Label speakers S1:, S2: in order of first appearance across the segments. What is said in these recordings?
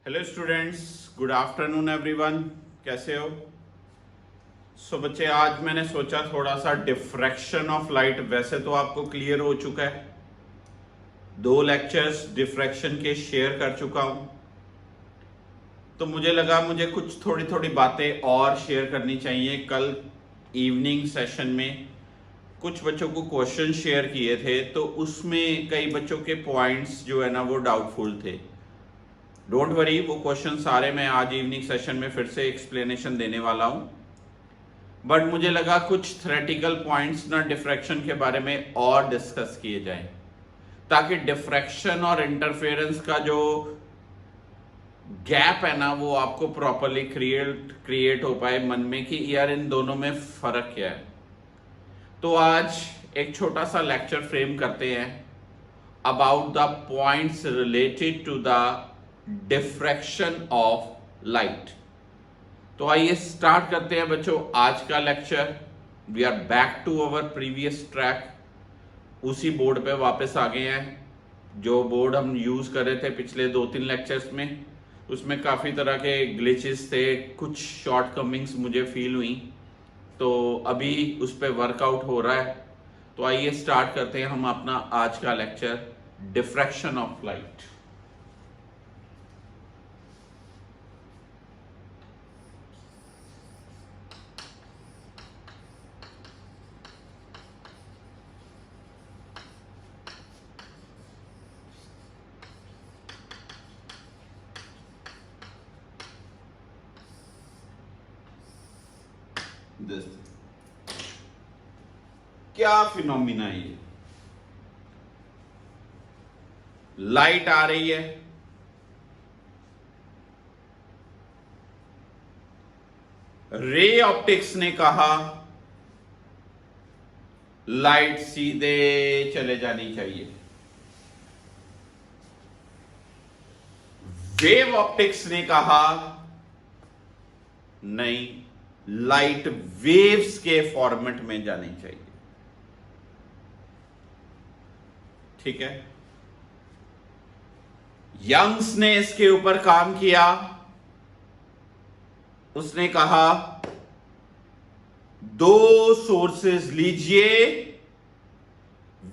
S1: Hello students, good afternoon everyone. कैसे हो? बच्चे, आज मैंने सोचा थोड़ा सा डिफ्रैक्शन ऑफ लाइट, वैसे तो आपको क्लियर हो चुका है, 2 लेक्चर्स डिफ्रैक्शन के शेयर कर चुका हूं, तो मुझे लगा मुझे कुछ थोड़ी थोड़ी बातें और शेयर करनी चाहिए। कल इवनिंग सेशन में कुछ बच्चों को क्वेश्चन शेयर किए थे, तो उसमें कई बच्चों के पॉइंट्स जो है ना वो डाउटफुल थे। डोंट वरी, वो क्वेश्चन सारे मैं आज इवनिंग सेशन में फिर से एक्सप्लेनेशन देने वाला हूं, बट मुझे लगा कुछ थ्योरेटिकल पॉइंट्स ना डिफ्रैक्शन के बारे में और डिस्कस किए जाएं, ताकि डिफ्रैक्शन और इंटरफेरेंस का जो गैप है ना वो आपको प्रॉपरली क्रिएट हो पाए मन में कि यार इन दोनों में फर्क क्या है। तो आज एक छोटा सा लेक्चर फ्रेम करते हैं about the points related to the diffraction of light. तो आइए स्टार्ट करते हैं बच्चों आज का lecture. We are back to our previous track. उसी बोर्ड पे वापस आ गए हैं जो बोर्ड हम यूज कर रहे थे पिछले 2-3 लेक्चर्स में। उसमें काफी तरह के ग्लिचेस थे, कुछ शॉर्टकमिंग्स मुझे फील हुई, तो अभी उस पर वर्कआउट हो रहा है। तो आइए स्टार्ट करते हैं हम अपना आज का लेक्चर, डिफ्रैक्शन ऑफ लाइट। क्या फिनोमिना है ये? लाइट आ रही है, रे ऑप्टिक्स ने कहा लाइट सीधे चले जानी चाहिए, वेव ऑप्टिक्स ने कहा नहीं, लाइट वेव्स के फॉर्मेट में जानी चाहिए। ठीक है, यंग्स ने इसके ऊपर काम किया। उसने कहा 2 सोर्सेस लीजिए,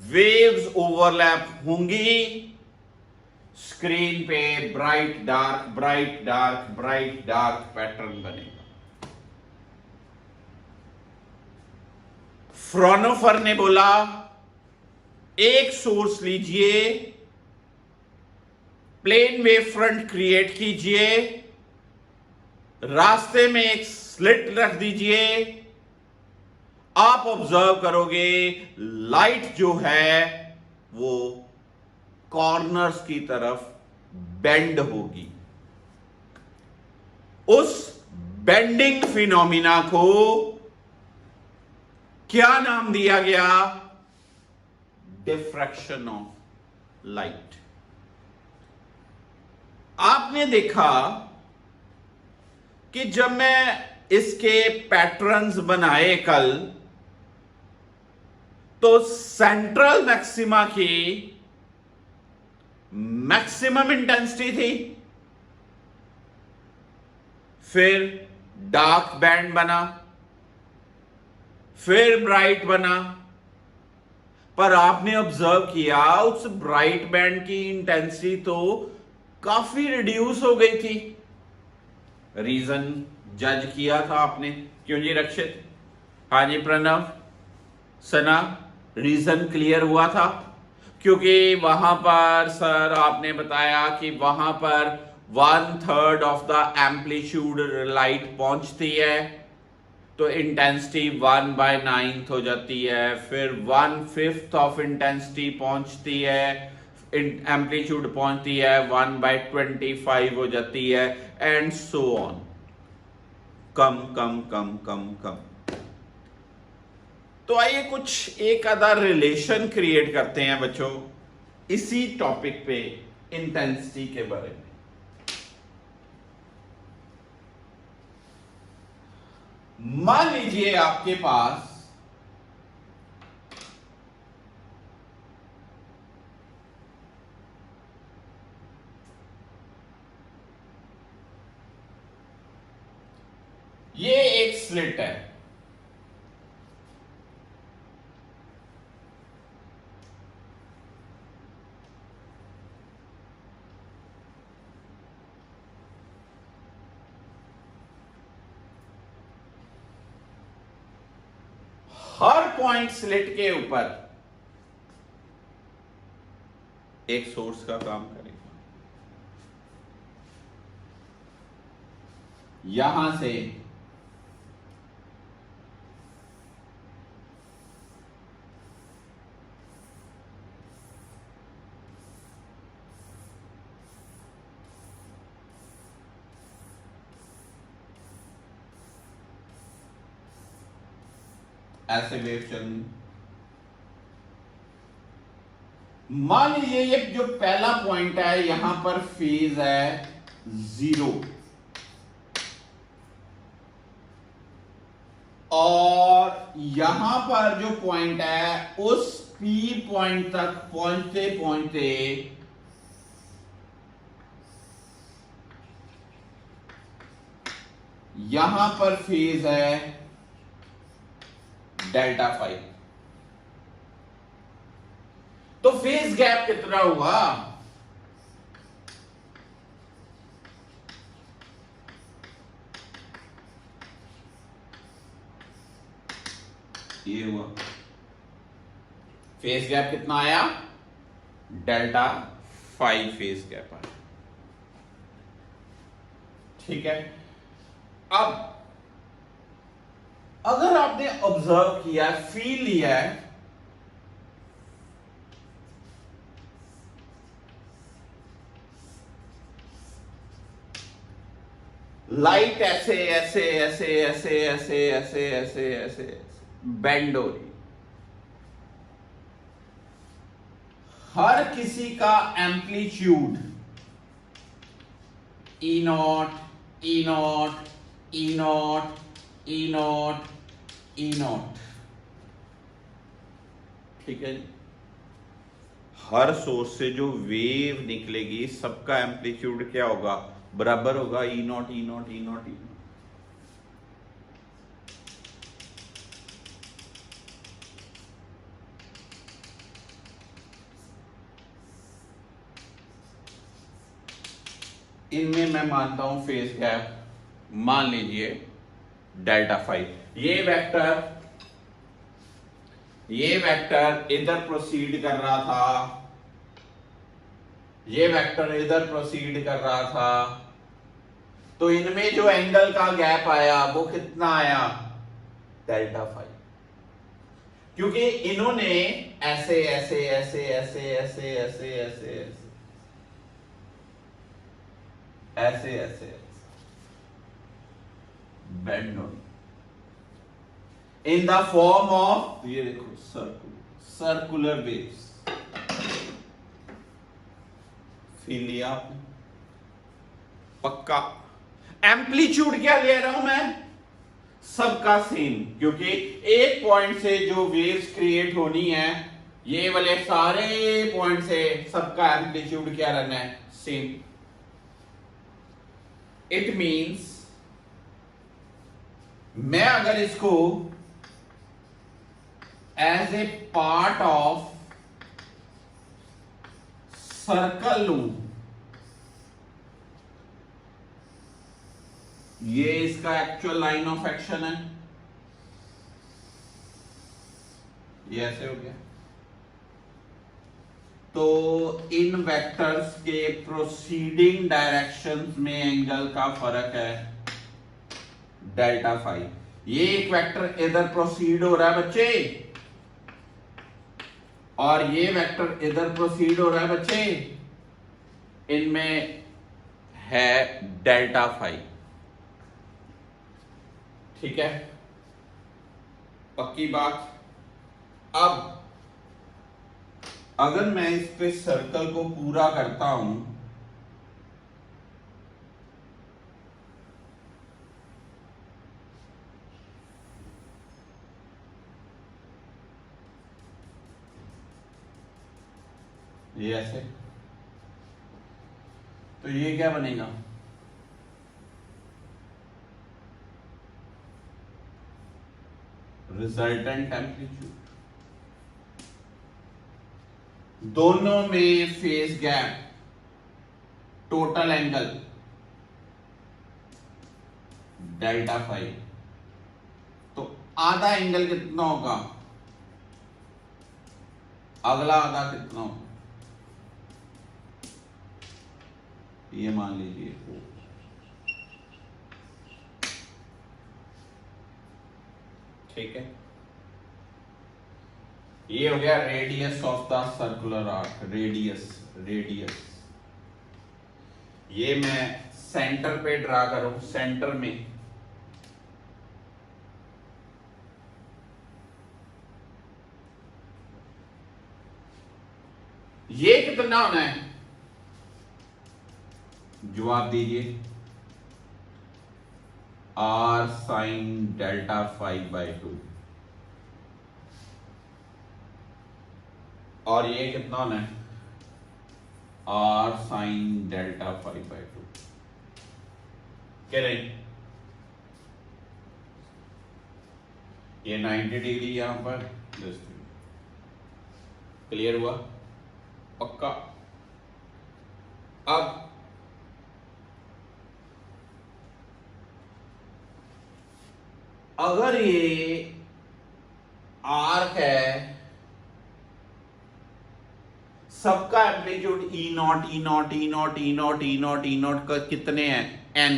S1: वेव्स ओवरलैप होंगी, स्क्रीन पे bright dark bright dark bright dark pattern बनेगा। फ्राउनहोफर ने बोला एक सोर्स लीजिए, प्लेन वेव फ्रंट क्रिएट कीजिए, रास्ते में एक स्लिट रख दीजिए, आप ऑब्जर्व करोगे लाइट जो है वो कॉर्नर्स की तरफ बेंड होगी। उस बेंडिंग फिनोमिना को क्या नाम दिया गया? Diffraction of light. आपने देखा कि जब मैं इसके पैटर्न्स बनाए कल, तो सेंट्रल मैक्सिमा की मैक्सिमम इंटेंसिटी थी, फिर डार्क बैंड बना, फिर ब्राइट बना, पर आपने ऑब्जर्व किया उस ब्राइट बैंड की इंटेंसिटी तो काफी रिड्यूस हो गई थी। रीजन जज किया था आपने, क्यों जी रक्षित? हाँ जी प्रणव, सना, रीजन क्लियर हुआ था? क्योंकि वहां पर सर आपने बताया कि वहां पर 1/3 ऑफ द एम्पलीट्यूड लाइट पहुंचती है, तो इंटेंसिटी 1/9 हो जाती है, फिर 1/5 ऑफ इंटेंसिटी पहुंचती है, एम्पलीट्यूड पहुंचती है 1/25 हो जाती है, एंड सो ऑन, कम कम कम कम कम। तो आइए कुछ एक आधा रिलेशन क्रिएट करते हैं बच्चों इसी टॉपिक पे, इंटेंसिटी के बारे में। मान लीजिए आपके पास ये एक स्लिट है, हर पॉइंट स्लिट के ऊपर एक सोर्स का काम करेगा। यहां से ऐसे वेव चलनी। मान लीजिए ये जो पहला पॉइंट है यहां पर फेज है 0 और यहां पर जो पॉइंट है उस P पॉइंट तक पहुंचते पहुंचते यहां पर फेज है डेल्टा फाइव। तो फेज गैप कितना हुआ? ये हुआ फेज गैप कितना आया? डेल्टा फाइव फेज गैप आया। ठीक है। अब अगर आपने ऑब्जर्व किया, फील लिया है, लाइट ऐसे ऐसे ऐसे ऐसे ऐसे ऐसे ऐसे ऐसे बेंड हो रही, हर किसी का amplitude E naught E naught E naught E naught E not. ठीक है जी। हर सोर्स से जो वेव निकलेगी सबका एम्पलीट्यूड क्या होगा? बराबर होगा E naught E naught E naught E naught. इनमें मैं मानता हूं फेज गैप, मान लीजिए डेल्टा फाइव। ये वेक्टर इधर प्रोसीड कर रहा था, ये वेक्टर इधर प्रोसीड कर रहा था, तो इनमें जो एंगल का गैप आया वो कितना आया? Delta five. क्योंकि इन्होंने ऐसे ऐसे ऐसे ऐसे ऐसे ऐसे ऐसे ऐसे ऐसे bend on in the form of, ये देखो, सर्कुलर वेव्स। फील लिया आपने? पक्का। एम्पलीट्यूड क्या ले रहा हूं मैं? सबका सेम, क्योंकि एक पॉइंट से जो वेव्स क्रिएट होनी है ये वाले सारे पॉइंट से सबका एम्पलीट्यूड क्या रहना है? सेम। इट मींस मैं अगर इसको as a part of circle लूं, ये इसका एक्चुअल लाइन ऑफ एक्शन है, ये ऐसे हो गया। तो इन वेक्टर्स के प्रोसीडिंग डायरेक्शंस में एंगल का फर्क है डेल्टा फाइव। ये एक वेक्टर इधर प्रोसीड हो रहा है बच्चे, और ये वेक्टर इधर प्रोसीड हो रहा है बच्चे, इनमें है डेल्टा फाइव। ठीक है, पक्की बात। अब अगर मैं इस पे सर्कल को पूरा करता हूं, ये ऐसे, तो ये क्या बनेगा? रिजल्टेंट एम्पलीट्यूड, दोनों में phase gap, total angle delta five, तो आधा एंगल कितना होगा, अगला आधा कितना होगा, ये मान लीजिए ठीक है। ये हो गया radius of the circular arc, radius ये मैं सेंटर पे ड्रा करूं, सेंटर में ये कितना होना है, जवाब दीजिए, आर साइन डेल्टा 5/2, और ये कितना होना है, आर साइन डेल्टा 5/2, क्या नहीं, ये 90 डिग्री यहां पर, क्लियर हुआ, पक्का। अब अगर ये आर्क है, सबका amplitude E naught E naught E naught E naught E naught E not का कितने हैं, एन,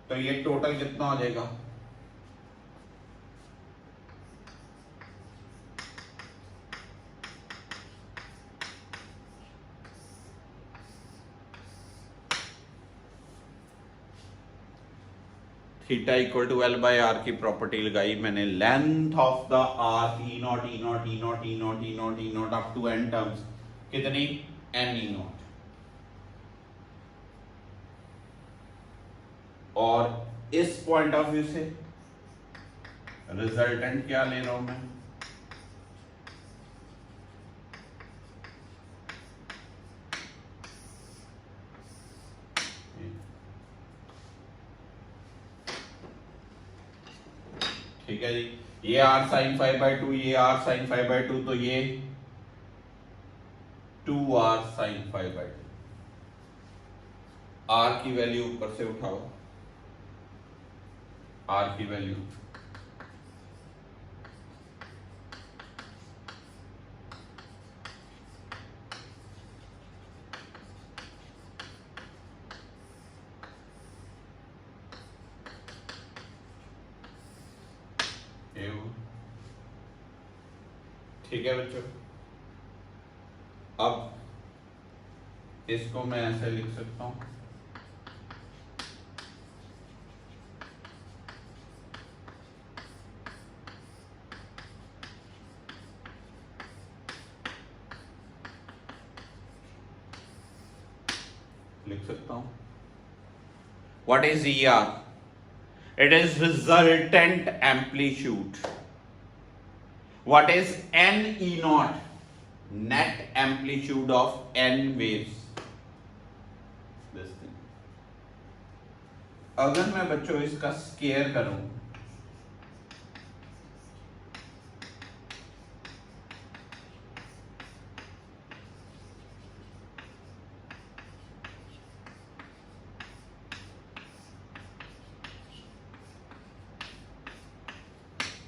S1: तो ये टोटल कितना हो जाएगा, theta equal to L by R की प्रॉपर्टी लगाई मैंने, length of the arc E naught E naught E naught E naught E naught E naught up to N terms, कितनी, एन ई नॉट, और इस point of view से resultant क्या ले रहा हूं मैं, ठीक है जी, ये आर साइन 5/2, ये आर साइन 5/2, तो ये 2r साइन 5/2, आर की वैल्यू ऊपर से उठाओ, आर की वैल्यू ठीक है बच्चों। अब इसको मैं ऐसे लिख सकता हूं, लिख सकता हूं, what is E R, it is resultant amplitude, what is n e naught, net amplitude of n waves, this thing। अगर मैं बच्चों इसका स्केयर करूं,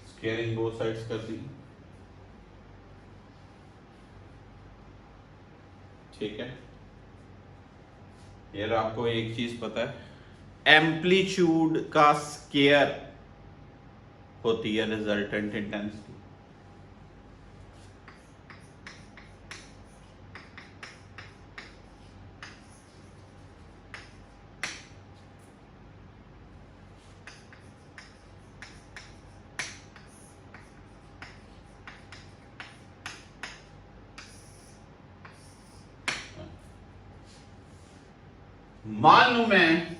S1: स्केयरिंग बोथ साइड्स कर दी, ठीक है। यार आपको एक चीज पता है, एम्पलीट्यूड का स्केयर होती है रिजल्टेंट इंटेंसिटी, मान लू मैं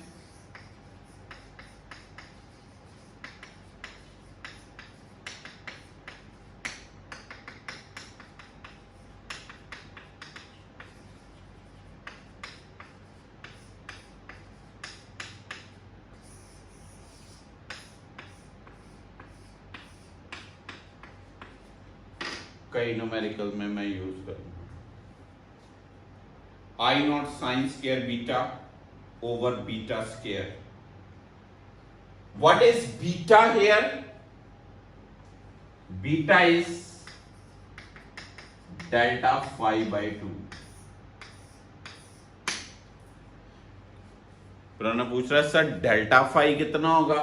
S1: कई न्यूमेरिकल में मैं यूज करूंगा। I naught sine square beta over beta square. What is beta here? Beta is delta phi by 2। Pranav पूछ रहा है सर डेल्टा फाई कितना होगा?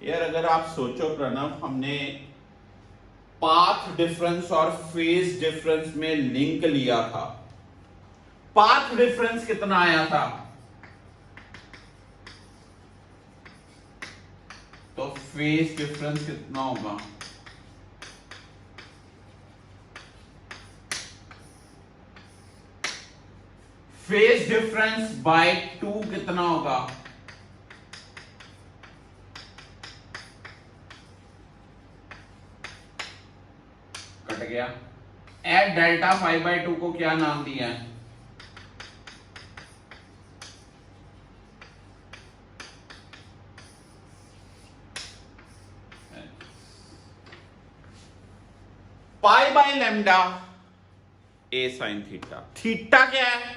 S1: यार अगर आप सोचो प्रणव, हमने पाथ डिफरेंस और फेज डिफरेंस में लिंक लिया था। पाथ डिफरेंस कितना आया था? तो फेज डिफरेंस कितना होगा? फेज डिफरेंस बाय 2 कितना होगा? कट गया। एट डेल्टा 5/2 को क्या नाम दिया है? Pi by lambda A sine theta. Theta क्या है?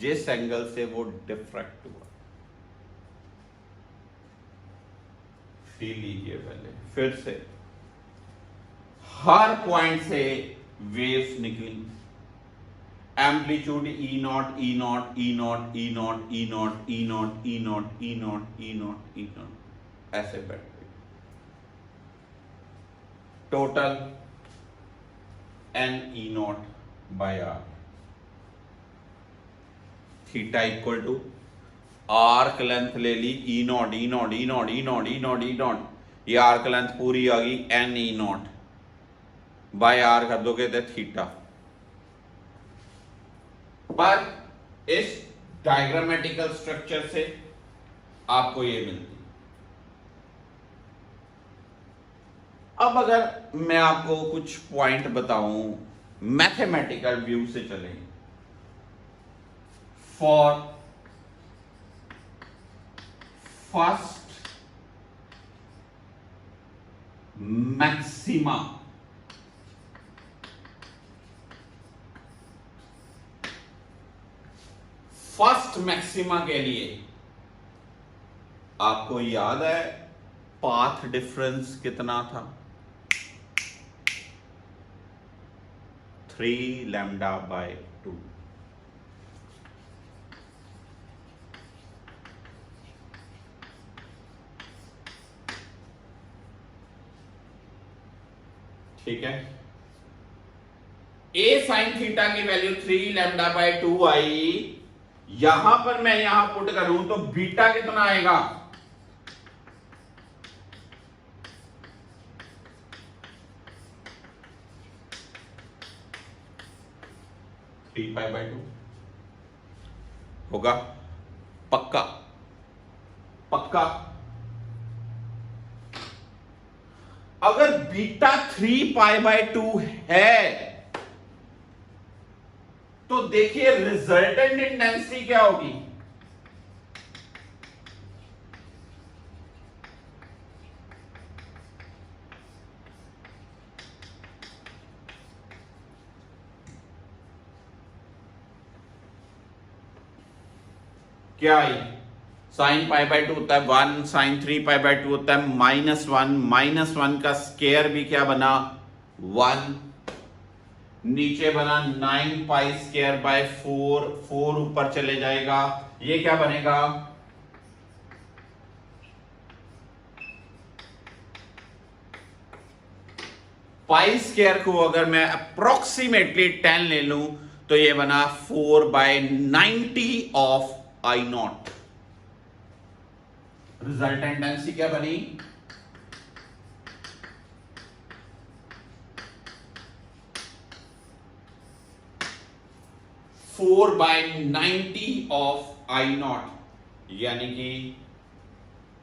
S1: जिस एंगल से वो डिफ्रैक्ट हुआ। सी लीजिए पहले फिर से। हर पॉइंट से वेव्स निकली। Amplitude E naught E naught E naught E naught E naught E naught E naught E naught E naught E naught ऐसे बैठ गई। Total N E naught by R. Theta equal to arc length ले ली E naught E naught E naught E naught E naught E naught. ये arc length पूरी आ गई N E naught by R कर दोगे तो थीटा। पर इस डायग्रामेटिकल स्ट्रक्चर से आपको ये मिलती। अब अगर मैं आपको कुछ पॉइंट बताऊं मैथमेटिकल व्यू से चलें। फॉर फर्स्ट मैक्सिमा के लिए आपको याद है पाथ डिफरेंस कितना था? 3 लैम्डा बाय 2। ठीक है। ए साइन थीटा की वैल्यू 3 लैम्डा बाय 2 आई। यहां पर मैं यहां पुट करूं तो बीटा कितना आएगा? थ्री पाई बाय 2 होगा। पक्का पक्का। अगर बीटा 3 पाई बाय 2 है तो देखिए रिजल्टेंट इंटेंसिटी क्या होगी? क्या आई? साइन पाई बाय 2 होता है 1, साइन 3 पाई बाय 2 होता है -1। -1 का स्क्वायर भी क्या बना? 1। नीचे बना 9 पाई स्क्वायर बाय 4। 4 ऊपर चले जाएगा, ये क्या बनेगा? पाई स्क्वायर को अगर मैं अप्रोक्सीमेटली 10 ले लूं तो ये बना 4/90 of I not. Resultant density क्या बनी? 4/90 ऑफ आई नॉट, यानी कि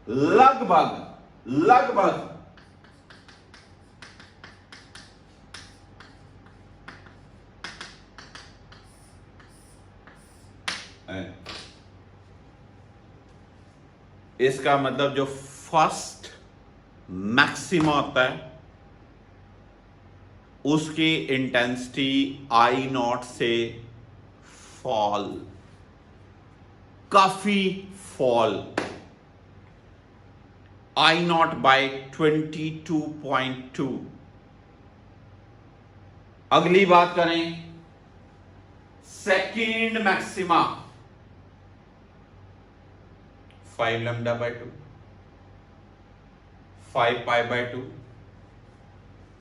S1: लगभग इसका मतलब जो फर्स्ट मैक्सिमा होता है उसकी इंटेंसिटी आई नॉट से फॉल, काफी फॉल, आई नॉट बाय 22.2। अगली बात करें second maxima 5 lambda by 2, 5 pi by 2,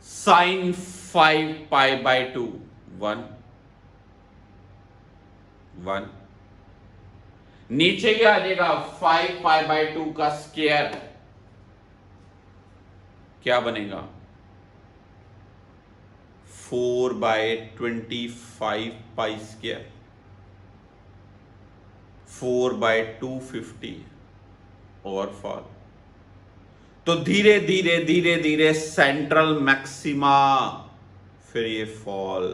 S1: sine 5 pi by 2 1 1। नीचे क्या आ जाएगा 5 पाई बाय 2 का स्क्वायर क्या बनेगा 4 बाय 25 पाई स्क्वायर, 4 बाय 250 और फॉल। तो धीरे धीरे धीरे धीरे सेंट्रल मैक्सिमा, फिर ये फॉल,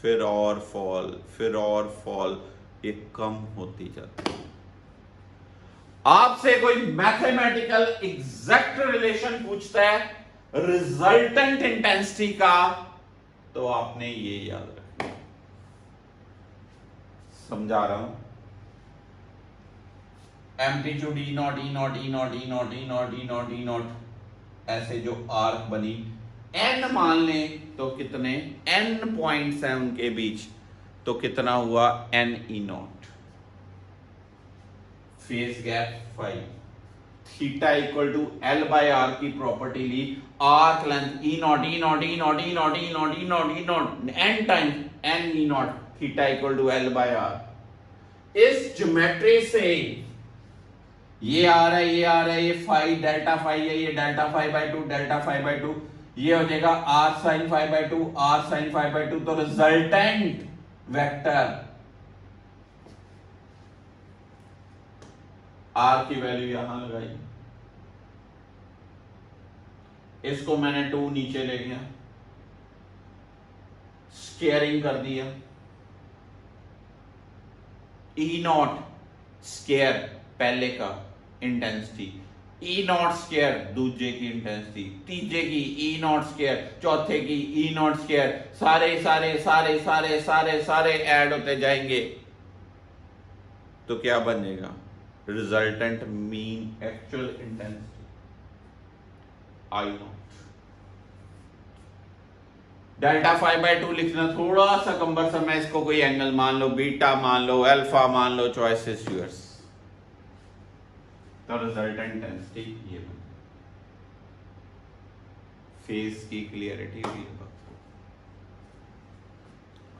S1: फिर और फॉल, फिर और फॉल, ये कम होती जाती है। आपसे कोई मैथमेटिकल एग्जैक्ट रिलेशन पूछता है रिजल्टेंट इंटेंसिटी का, तो आपने ये याद रखना। समझा रहा हूं, amplitude E naught E naught E naught E naught E naught E naught E naught, ऐसे जो आर्क बनी एन मान लें तो कितने एन पॉइंट्स हैं उनके बीच, तो कितना हुआ N E naught. Phase gap 5, theta equal to L by R की प्रॉपर्टी ली, arc length E naught E naught E naught E naught E naught E naught E naught N times N E naught, theta equal to L by R. इस geometry से ये आ रहा है, ये आ रहा है, ये फाइव डेल्टा फाइव है, ये डेल्टा 5 बाय 2 डेल्टा 5 बाय 2, ये हो जाएगा R sine 5 by 2 R sine 5 by 2। तो रिजल्टेंट वेक्टर आर की वैल्यू यहां लगाई, इसको मैंने 2 नीचे ले गया, स्केयरिंग कर दिया, ई नॉट स्केयर पहले का इंटेंसिटी, ई नॉट स्केयर दूसरे की इंटेंसिटी, तीसरे की ई नॉट स्केयर, चौथे की ई नॉट स्केयर, सारे सारे सारे सारे सारे सारे ऐड होते जाएंगे, तो क्या बनेगा resultant mean actual intensity I naught. Delta 5 by 2 लिखना थोड़ा सा कम्बरसम है, इसको कोई एंगल मान लो, बीटा मान लो, अल्फा मान लो, चॉइस इज योर्स। तो रिजल्टेंट इंटेंसिटी ये बन, फेस की क्लियरिटी हुई,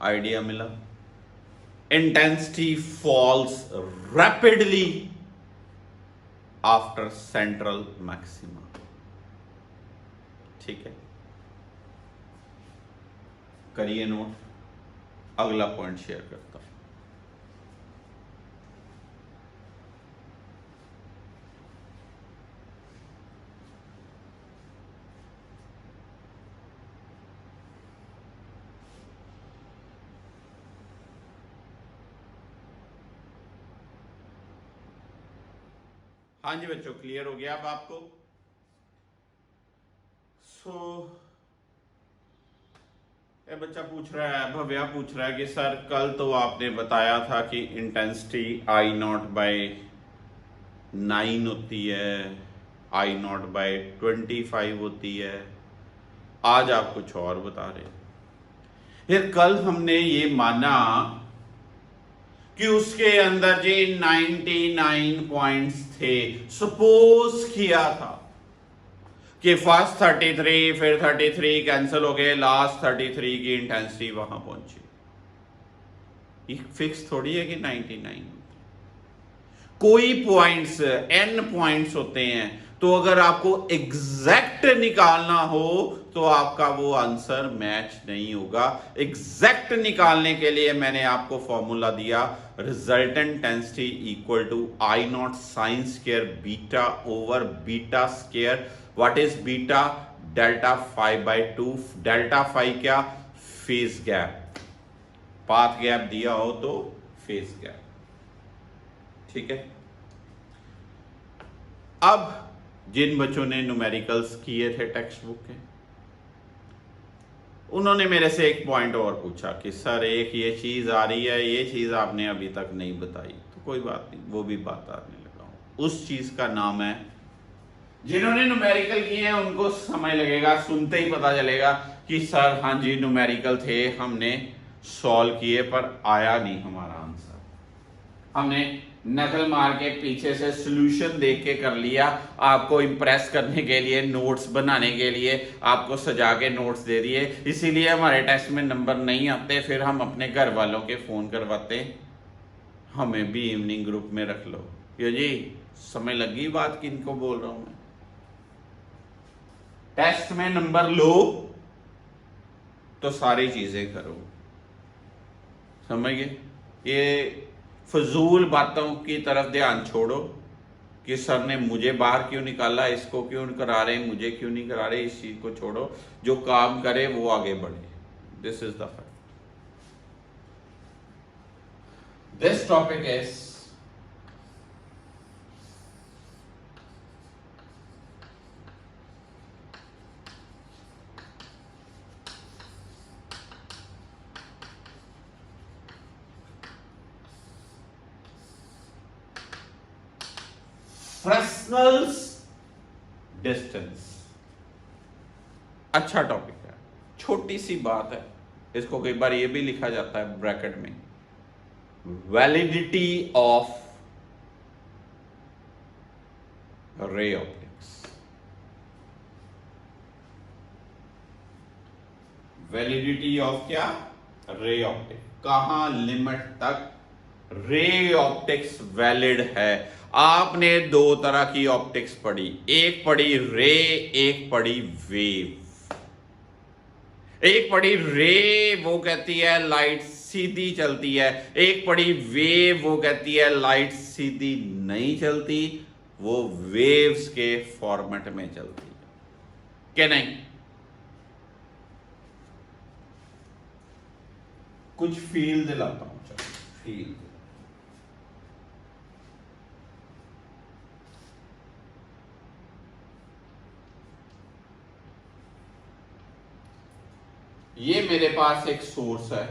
S1: आइडिया मिला। Intensity falls rapidly after central maxima, ठीक है, करिए नोट। अगला पॉइंट शेयर करता हूं। हाँ जी बच्चों, क्लियर हो गया अब आपको? ये बच्चा पूछ रहा है, भव्या पूछ रहा है कि सर कल तो आपने बताया था कि इंटेंसिटी आई नॉट बाय 9 होती है, आई नॉट बाय 25 होती है, आज आप कुछ और बता रहे हैं। फिर कल हमने ये माना कि उसके अंदर जो 99 पॉइंट्स थे, सपोज किया था कि फर्स्ट 33 फिर 33 कैंसिल हो गए, लास्ट 33 की इंटेंसिटी वहां पहुंची। ये फिक्स थोड़ी है कि 99, कोई पॉइंट्स n पॉइंट्स होते हैं, तो अगर आपको एग्जैक्ट निकालना हो तो आपका वो आंसर मैच नहीं होगा। एग्जैक्ट निकालने के लिए मैंने आपको फॉर्मूला दिया, resultant intensity equal to I naught sine square beta over beta square. What is beta? Delta 5 by 2। Delta 5 क्या? फेज गैप, पाथ गैप दिया हो तो फेज गैप, ठीक है। अब जिन बच्चों ने न्यूमेरिकल्स किए थे टेक्स्ट बुक के, उन्होंने मेरे से एक पॉइंट और पूछा कि सर एक ये चीज़ आ रही है, ये चीज़ आपने अभी तक नहीं बताई। तो कोई बात नहीं, वो भी बात आने लगा हूँ। उस चीज़ का नाम है, जिन्होंने न्यूमेरिकल किए हैं उनको समय लगेगा, सुनते ही पता चलेगा कि सर हाँ जी न्यूमेरिकल थे, हमने सॉल्व किए पर आया नहीं हमारा आंसर, हमने नकल मार के पीछे से सॉल्यूशन देख के कर लिया, आपको इम्प्रेस करने के लिए, नोट्स बनाने के लिए आपको सजा के नोट्स दे दिए, इसीलिए हमारे टेस्ट में नंबर नहीं आते। फिर हम अपने घर वालों के फ़ोन करवाते, हमें भी इवनिंग ग्रुप में रख लो। यो जी समय लगी बात किनको बोल रहा हूं मैं। टेस्ट में नंबर लो तो सारी चीजें करो, समझ गए। ये फजूल बातों की तरफ ध्यान छोड़ो कि सर ने मुझे बाहर क्यों निकाला, इसको क्यों करा रहे, मुझे क्यों नहीं करा रहे, इस चीज को छोड़ो। जो काम करे वो आगे बढ़े। This is the fact. This topic is Fresnel's distance. अच्छा टॉपिक है, छोटी सी बात है, इसको कई बार ये भी लिखा जाता है ब्रैकेट में, validity of ray optics. Validity of क्या? Ray optics. कहां लिमिट तक रे ऑप्टिक्स वैलिड है। आपने दो तरह की ऑप्टिक्स पढ़ी, एक पढ़ी रे, एक पढ़ी वेव। एक पढ़ी रे, वो कहती है लाइट सीधी चलती है, एक पढ़ी वेव, वो कहती है लाइट सीधी नहीं चलती, वो वेव्स के फॉर्मेट में चलती है, क्या नहीं? कुछ फील दिलाता हूं, चलो फील। ये मेरे पास एक सोर्स है,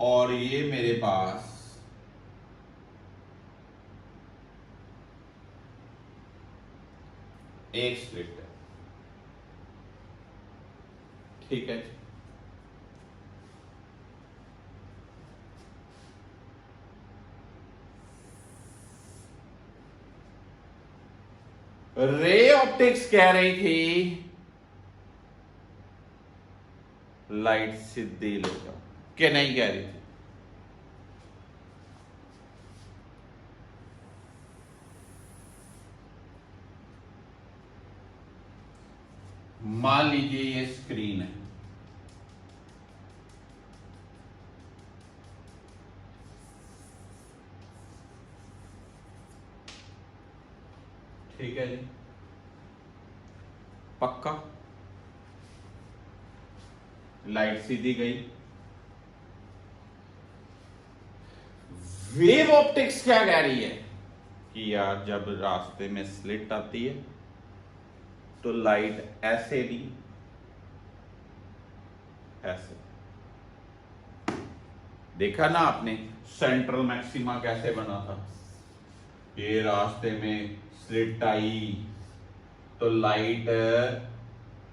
S1: और ये मेरे पास एक स्लिट है, ठीक है। रे ऑप्टिक्स कह रही थी लाइट सीधी ले जाओ, क्या नहीं कह रही थी? मान लीजिए ये स्क्रीन है, ठीक है जी, पक्का लाइट सीधी गई। वेव ऑप्टिक्स क्या कह रही है कि यार जब रास्ते में स्लिट आती है तो लाइट ऐसे नहीं, ऐसे। देखा ना आपने सेंट्रल मैक्सिमा कैसे बना था, ये रास्ते में स्लिट आई तो लाइट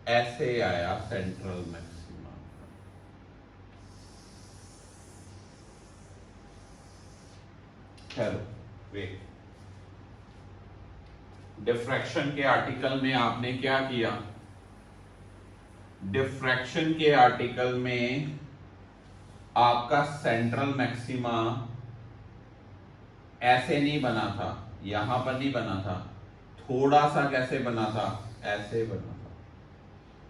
S1: ऐसे आया सेंट्रल मैक्सिमा। चलो वेट, डिफ्रैक्शन के आर्टिकल में आपने क्या किया? डिफ्रैक्शन के आर्टिकल में आपका सेंट्रल मैक्सिमा ऐसे नहीं बना था, यहां पर नहीं बना था, थोड़ा सा कैसे बना था, ऐसे बना था।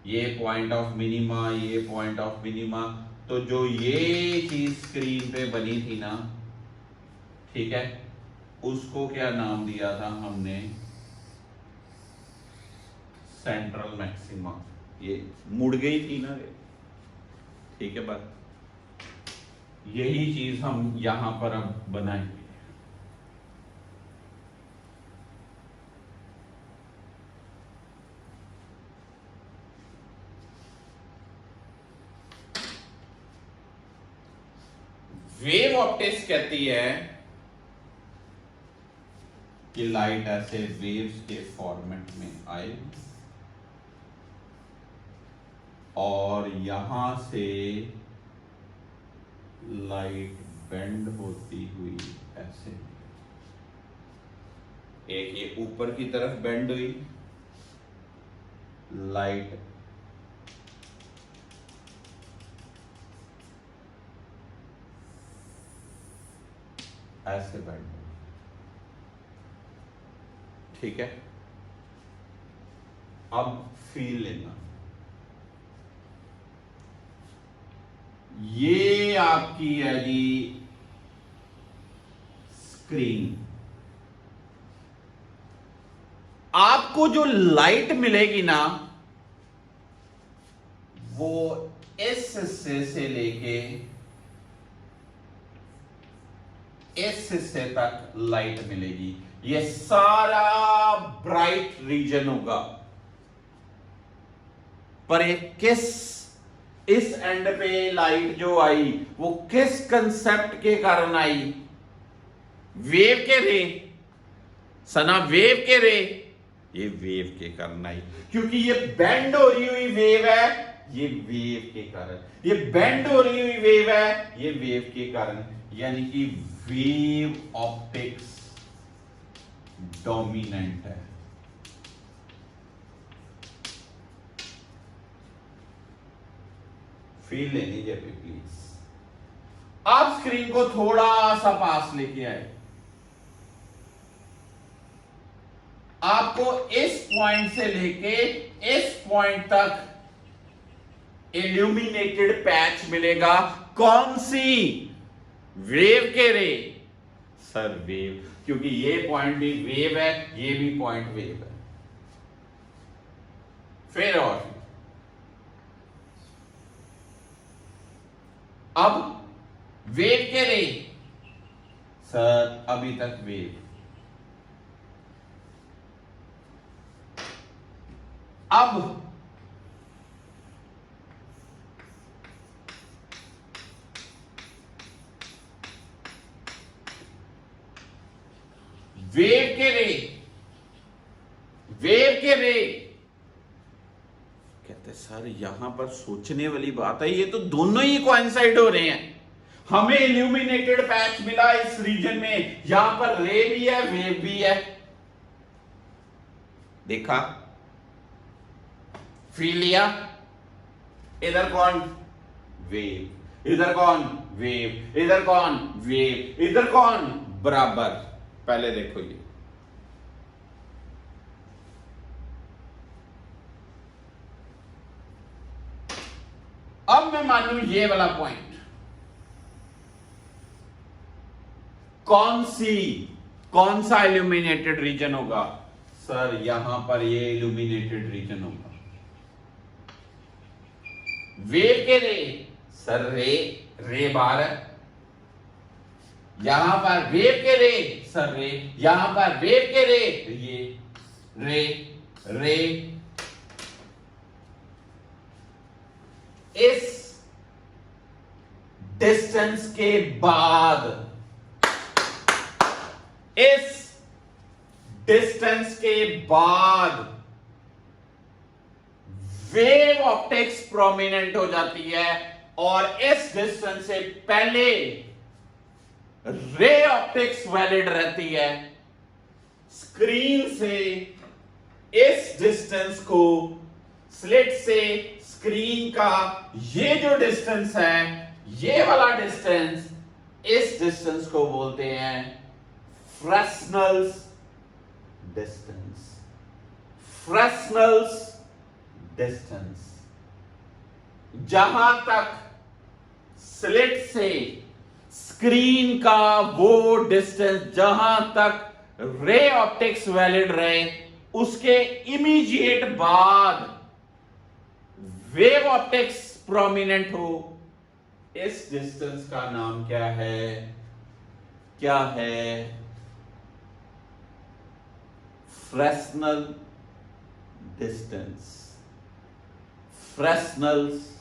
S1: ये पॉइंट ऑफ मिनिमा, ये पॉइंट ऑफ मिनिमा। तो जो ये चीज स्क्रीन पे बनी थी ना, ठीक है, उसको क्या नाम दिया था हमने? Central maxima. ये मुड़ गई थी ना, ठीक है बात। यही चीज हम यहां पर अब बनाएंगे। वेव ऑप्टिक्स कहती है कि लाइट ऐसे वेव्स के फॉर्मेट में आए और यहां से लाइट बेंड होती हुई ऐसे, एक ये ऊपर की तरफ बेंड हुई, लाइट ऐसे बेंड हुई। ठीक है, अब फील लेना। ये आपकी है जी स्क्रीन। आपको जो लाइट मिलेगी ना वो इस हिस्से से लेके इस हिस्से तक लाइट मिलेगी। ये सारा ब्राइट रीजन होगा, पर ये किस, इस एंड पे लाइट जो आई वो किस कंसेप्ट के कारण आई? वेव के रे सना, वेव के रे, ये वेव के कारण आई, क्योंकि ये बेंड हो रही हुई वेव है, ये वेव के कारण, ये बेंड हो रही हुई वेव है, ये वेव के कारण, यानी कि वेव ऑप्टिक्स डोमिनेंट है। फील ले लीजिए प्लीज। आप स्क्रीन को थोड़ा सा पास लेके आए, आपको इस पॉइंट से लेके इस पॉइंट तक इल्यूमिनेटेड पैच मिलेगा। कौन सी? वेव के रे सर, वेव, क्योंकि ये पॉइंट भी वेव है, ये भी पॉइंट वेव है। फिर और अब वेव के रे सर, अभी तक वेव, अब वेव के रे, वेव के रे, कहते सर यहां पर सोचने वाली बात है, ये तो दोनों ही कोइंसाइड हो रहे हैं। हमें इल्यूमिनेटेड पैच मिला इस रीजन में, यहां पर रे भी है, वेव भी है। देखा, फील लिया। इधर कौन? वेव। इधर कौन? वेव। इधर कौन? वेव। इधर कौन? बराबर। पहले देखो ये, अब मैं मानू ये वाला पॉइंट, कौन सा इल्यूमिनेटेड रीजन होगा? सर यहां पर ये इल्यूमिनेटेड रीजन होगा। वेव के रे सर, रे बार है, यहां पर वेव के रे सर, रे, यहां पर वेव के रे, ये रे, इस डिस्टेंस के बाद, इस डिस्टेंस के बाद वेव ऑप्टिक्स प्रोमिनेंट हो जाती है, और इस डिस्टेंस से पहले रे ऑप्टिक्स वैलिड रहती है। स्क्रीन से इस डिस्टेंस को, स्लिट से स्क्रीन का ये जो डिस्टेंस है, ये वाला डिस्टेंस, इस डिस्टेंस को बोलते हैं फ्रेस्नेल्स डिस्टेंस। फ्रेस्नेल्स डिस्टेंस, जहां तक स्लिट से स्क्रीन का वो डिस्टेंस, जहां तक रे ऑप्टिक्स वैलिड रहे, उसके इमीडिएट बाद वेव ऑप्टिक्स प्रोमिनेंट हो, इस डिस्टेंस का नाम क्या है? क्या है? Fresnel distance. Fresnel's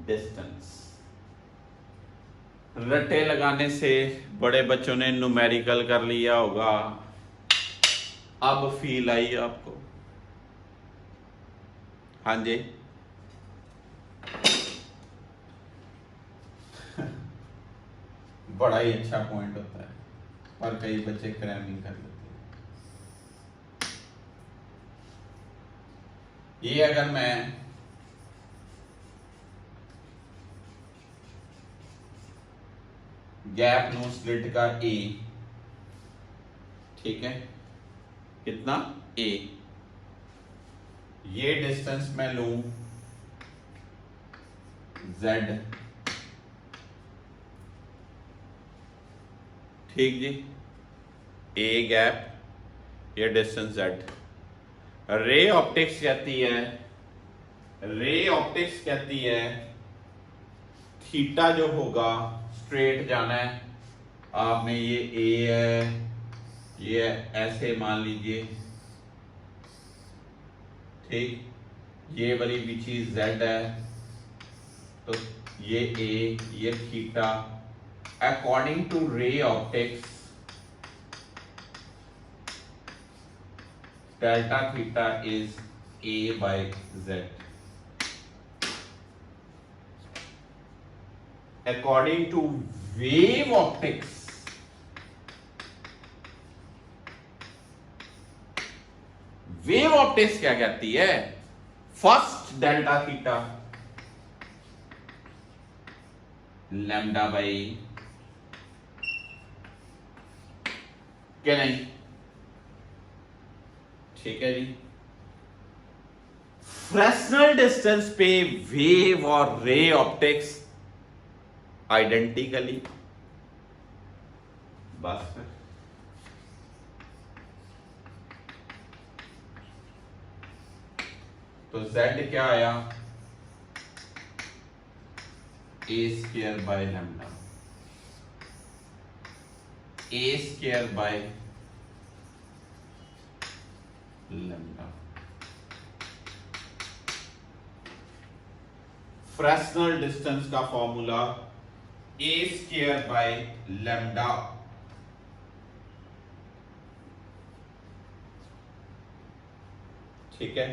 S1: distance. रटे लगाने से बड़े बच्चों ने न्यूमेरिकल कर लिया होगा, अब फील आई आपको? हाँ जी। बड़ा ही अच्छा पॉइंट होता है, और कई बच्चे क्रैमिंग कर लेते हैं। ये अगर मैं गैप नो स्लिट का ए, ठीक है, कितना ए, ये डिस्टेंस मैं लूं z, ठीक जी, ए गैप, ये डिस्टेंस z। रे ऑप्टिक्स कहती है, रे ऑप्टिक्स कहती है थीटा जो होगा स्ट्रेट जाना है, आपने ये ए है, ये ऐसे मान लीजिए, ठीक, ये वाली भी चीज z है, तो ये ए, ये theta, according to ray optics delta theta is a by z। According to wave optics, wave optics क्या कहती है? First delta theta lambda by, क्या नहीं, ठीक है जी। फ्रेस्नेल डिस्टेंस पे वेव और रे ऑप्टिक्स आइडेंटिकली, बस फिर तो z क्या आया? A square by lambda, A square by lambda. Fresnel distance का formula A square by lambda, ठीक है।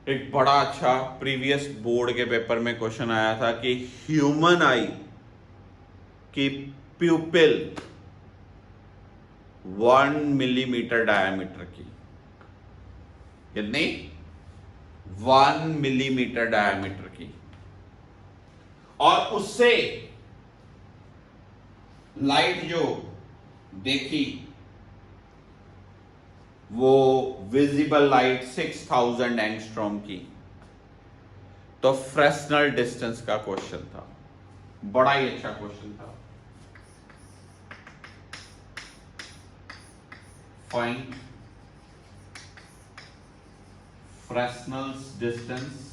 S1: एक बड़ा अच्छा प्रीवियस बोर्ड के पेपर में क्वेश्चन आया था कि ह्यूमन आई की प्यूपिल 1 मिलीमीटर डायमीटर की, कितनी? 1 मिलीमीटर डायमीटर की, और उससे लाइट जो देखी वो विजिबल लाइट 6000 एंगस्ट्रॉम की। तो फ्रेस्नेल डिस्टेंस का क्वेश्चन था, बड़ा ही अच्छा क्वेश्चन था। Find Fresnel's distance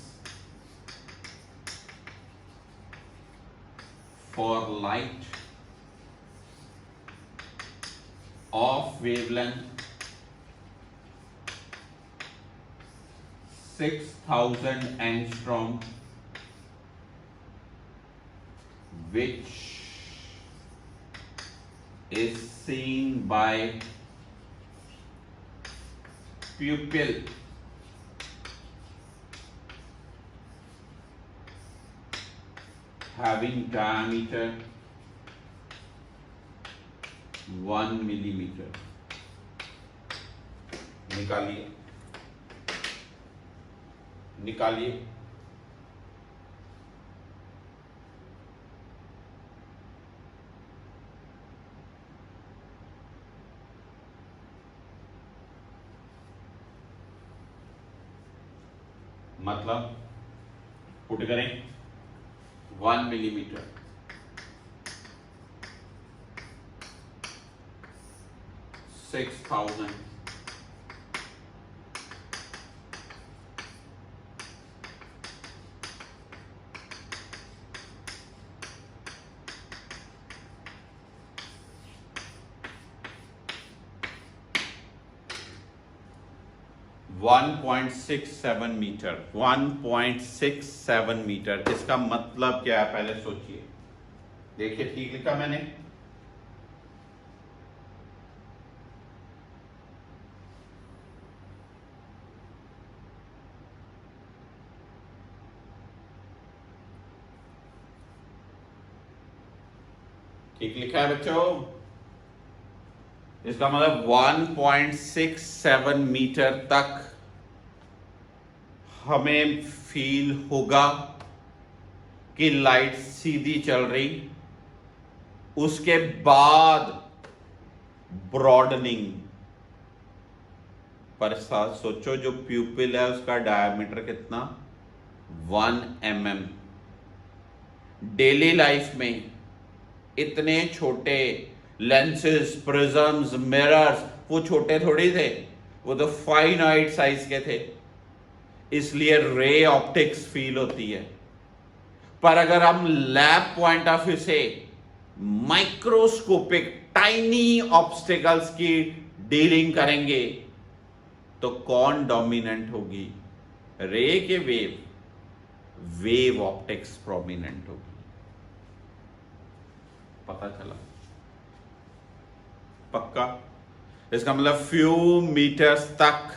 S1: for light of wavelength 6000 angstrom, which is seen by pupil having diameter 1 millimeter। निकालिए, निकालिए। मतलब पुट करें 1 मिलीमीटर, 6000 1.67 मीटर, 1.67 मीटर। इसका मतलब क्या है पहले सोचिए, देखिए ठीक लिखा मैंने, ठीक लिखा है बच्चों। इसका मतलब 1.67 मीटर तक हमें फील होगा कि लाइट सीधी चल रही, उसके बाद ब्रॉडनिंग। पर साथ सोचो, जो प्यूपिल है उसका डायमीटर कितना, 1 mm। डेली लाइफ में इतने छोटे लेंसेज, प्रिज्म्स, मिरर्स, वो छोटे थोड़ी थे, वो तो फाइनाइट साइज के थे, इसलिए रे ऑप्टिक्स फील होती है। पर अगर हम लैब पॉइंट ऑफ व्यू से माइक्रोस्कोपिक टाइनी ऑब्स्टिकल्स की डीलिंग करेंगे तो कौन डोमिनेंट होगी, रे के वेव, वेव ऑप्टिक्स प्रोमिनेंट होगी। पता चला? पक्का? इसका मतलब फ्यू मीटर्स तक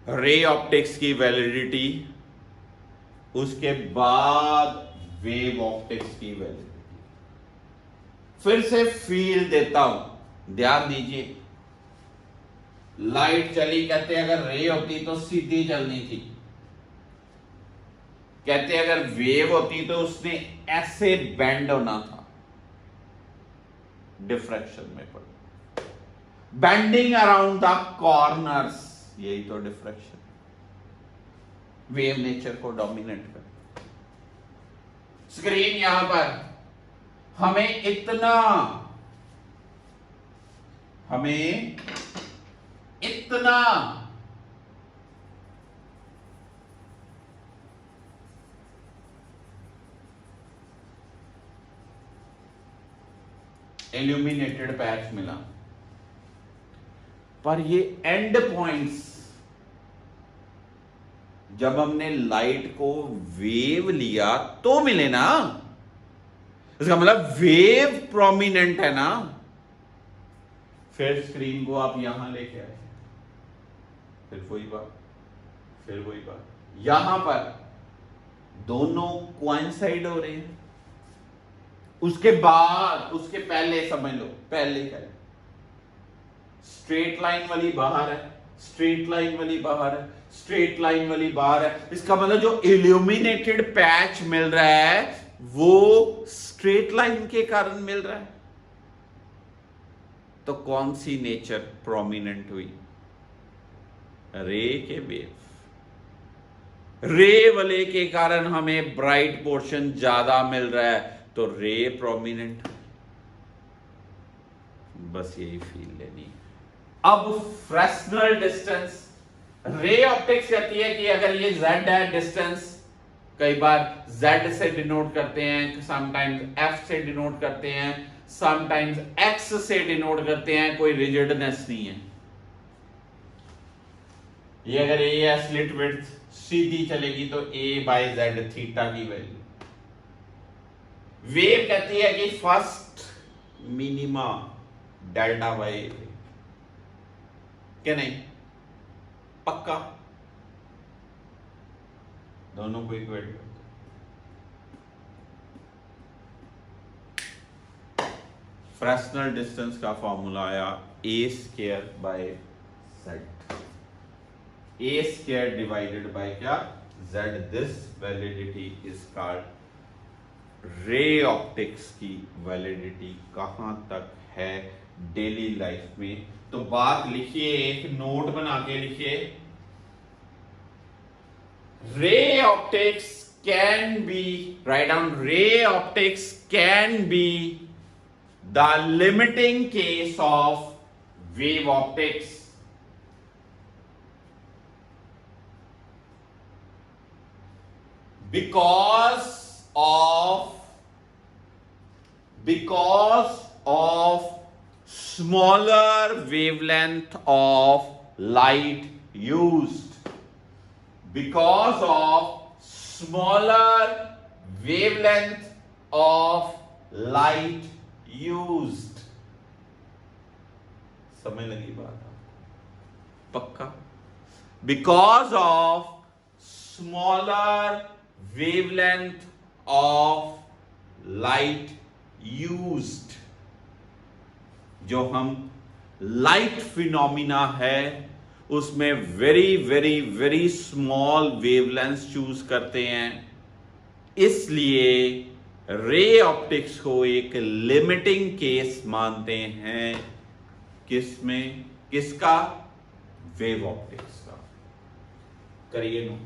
S1: रे ऑप्टिक्स की वैलिडिटी, उसके बाद वेव ऑप्टिक्स की वैलिडिटी। फिर से फील देता हूं, ध्यान दीजिए। लाइट चली, कहते अगर रे होती तो सीधी चलनी थी, कहते अगर वेव होती तो उसने ऐसे बेंड होना था, डिफ्रैक्शन में पड़, बेंडिंग अराउंड द कॉर्नर्स, यही तो डिफ्रैक्शन, वेव नेचर को डोमिनेट कर। स्क्रीन यहां पर हमें इतना इल्यूमिनेटेड पैच मिला, पर ये एंड पॉइंट्स, जब हमने लाइट को वेव लिया तो मिले ना, इसका मतलब वेव प्रोमिनेंट है ना। फिर स्क्रीन को आप यहां लेके आए, फिर वही बात, यहां पर दोनों कोइंसाइड हो रहे हैं। उसके बाद, उसके पहले समझ लो, पहले क्या है, स्ट्रेट लाइन वाली बाहर है, स्ट्रेट लाइन वाली बाहर है, स्ट्रेट लाइन वाली बाहर है। इसका मतलब जो इल्यूमिनेटेड पैच मिल रहा है वो स्ट्रेट लाइन के कारण मिल रहा है। तो कौन सी नेचर प्रोमिनेंट हुई, रे के वेव, रे वाले के कारण हमें ब्राइट पोर्शन ज्यादा मिल रहा है, तो रे प्रोमिनेंट। बस यही फील लेनी है। अब फ्रेस्नेल डिस्टेंस, रे ऑप्टिक्स कहती है कि अगर ये z है डिस्टेंस, कई बार z से डिनोट करते हैं, समटाइम्स f से डिनोट करते हैं, समटाइम्स x से डिनोट करते हैं, कोई रिजिडनेस नहीं है। ये अगर ये है स्लिट विड्थ, सीधी चलेगी तो a/z थीटा की वैल्यू। वेव कहती है कि फर्स्ट मिनिमा डेल्टा बाई, क्या नहीं? पक्का? दोनों को इक्वेट करते। फ्रेस्नेल डिस्टेंस का फॉर्मूला आया a² by z, a² divided by क्या, z। This validity is called ray optics की वैलिडिटी कहां तक है डेली लाइफ में। तो बात लिखिए, एक नोट बना के लिखिए, ray optics can be, write down, ray optics can be the limiting case of wave optics, because of smaller wavelength of light used, because of smaller wavelength of light used. समझ लगी बात आपको? पक्का? Because of smaller wavelength of light used. जो हम light phenomena है उसमें very very very small wavelength choose करते हैं, इसलिए रे ऑप्टिक्स को एक लिमिटिंग केस मानते हैं। किसमें? किसका? वेव ऑप्टिक्स का। करिए नो।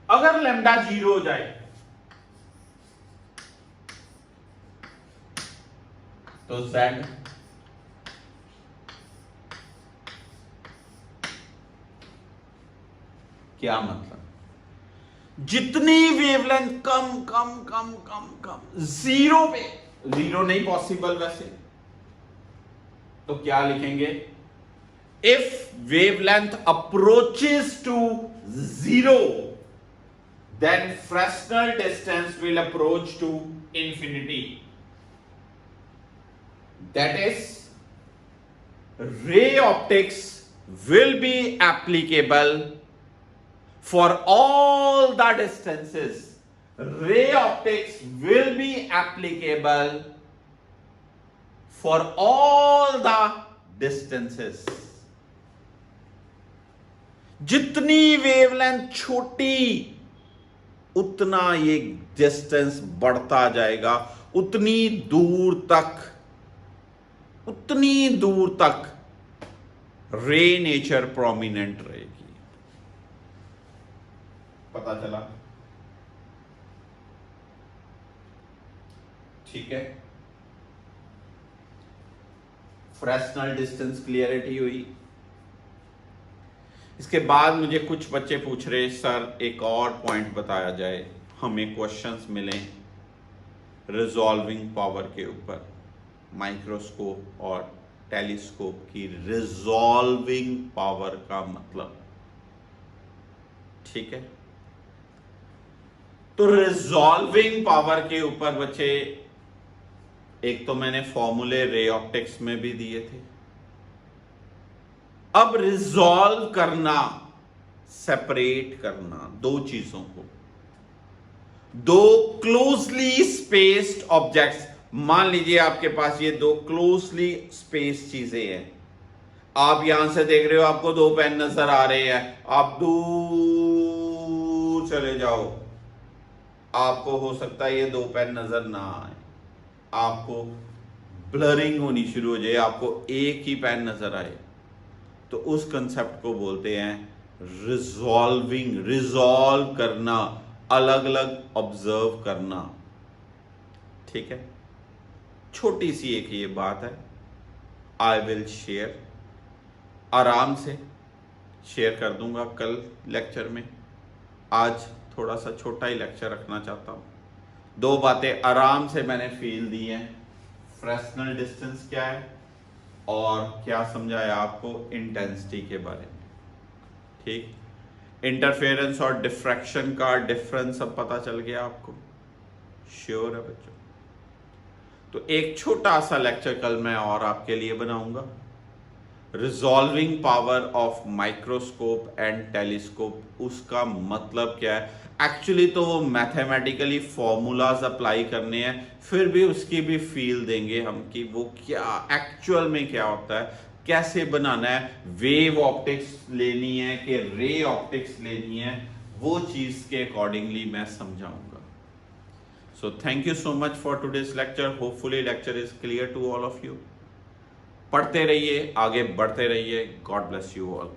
S1: अगर लैम्डा 0 हो जाए तो Z क्या मतलब? जितनी वेवलेंथ कम कम कम कम कम, जीरो पे, जीरो नहीं पॉसिबल वैसे, तो क्या लिखेंगे? If wavelength approaches to zero then Fresnel distance will approach to infinity. That is, ray optics will be applicable for all the distances. Ray optics will be applicable for all the distances. जितनी wavelength छोटी उतना ये distance बढ़ता जाएगा, उतनी दूर तक रे नेचर प्रोमिनेंट रहेगी। पता चला? ठीक है, फ्रेस्नल डिस्टेंस क्लियरिटी हुई। इसके बाद मुझे कुछ बच्चे पूछ रहे, सर एक और पॉइंट बताया जाए, हमें क्वेश्चंस मिले रिजॉल्विंग पावर के ऊपर, माइक्रोस्कोप और टेलीस्कोप की रिजॉल्विंग पावर का मतलब। ठीक है, तो रिजॉल्विंग पावर के ऊपर बच्चे एक तो मैंने फॉर्मूले रे ऑप्टिक्स में भी दिए थे। अब रिजॉल्व करना, सेपरेट करना दो चीजों को, दो क्लोजली स्पेस्ड ऑब्जेक्ट्स। मान लीजिए आपके पास ये दो क्लोजली स्पेस्ड चीजें हैं, आप यहां से देख रहे हो, आपको दो पेन नजर आ रहे हैं, आप दूर चले जाओ, आपको हो सकता है ये दो पेन नजर ना आए, आपको ब्लरिंग होनी शुरू हो जाए, आपको एक ही पेन नजर आए, तो उस कंसेप्ट को बोलते हैं रिजॉल्विंग। रिजॉल्व करना, अलग अलग ऑब्जर्व करना। ठीक है, छोटी सी एक ये बात है, आई विल शेयर, आराम से शेयर कर दूंगा कल लेक्चर में। आज थोड़ा सा छोटा ही लेक्चर रखना चाहता हूं। दो बातें आराम से मैंने फील दी हैं, फ्रेस्नल डिस्टेंस क्या है और क्या समझाया आपको इंटेंसिटी के बारे में। ठीक, इंटरफेरेंस और डिफ्रैक्शन का डिफरेंस अब पता चल गया आपको, श्योर है बच्चों? तो एक छोटा सा लेक्चर कल मैं और आपके लिए बनाऊंगा, resolving power of microscope and telescope. उसका मतलब क्या है? एक्चुअली तो वो मैथमेटिकली फॉर्मूलाज अप्लाई करने हैं, फिर भी उसकी भी फील देंगे हम कि वो क्या एक्चुअल में क्या होता है, कैसे बनाना है, वेव ऑप्टिक्स लेनी है कि रे ऑप्टिक्स लेनी है, वो चीज के अकॉर्डिंगली मैं समझाऊंगा। So thank you so much for today's lecture. Hopefully lecture is clear to all of you. पढ़ते रहिए, आगे बढ़ते रहिए। God bless you all.